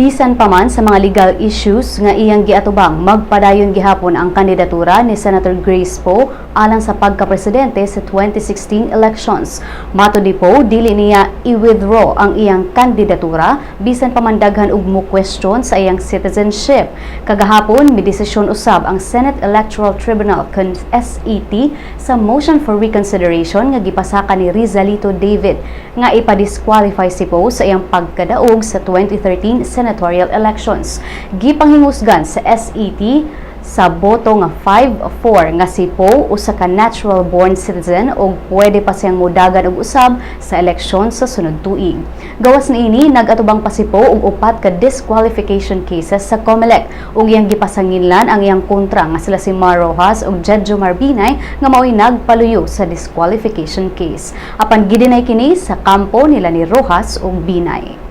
Bisan pa man sa mga legal issues nga iyang giatubang, magpadayon gihapon ang kandidatura ni Senator Grace Poe alang sa pagka-presidente sa 2016 elections. Mato di Poe, dili niya i-withdraw ang iyang kandidatura bisan pa man daghan og mo question sa iyang citizenship. Kagahapon, midesisyon usab ang Senate Electoral Tribunal kun SET sa motion for reconsideration nga gipasaka ni Rizalito David nga ipa-disqualify si Poe sa iyang pagkadaog sa 2013 senatorial elections. Gipanghingusgan sa SET sa boto nga 5-4 nga si Poe usa ka natural born citizen ug pwede pa siyang modagan og usab sa eleksyon sa sunod tuig. Gawas niini nag-atubang pa si Poe og upat ka disqualification cases sa COMELEC ug iyang gipasanginlan ang iyang kontra nga sila si Mar Rojas ug Jedjo Marbinay nga mao'y nagpaluyo sa disqualification case. Apan gidinay kini sa kampo nila ni Rojas ug Binay.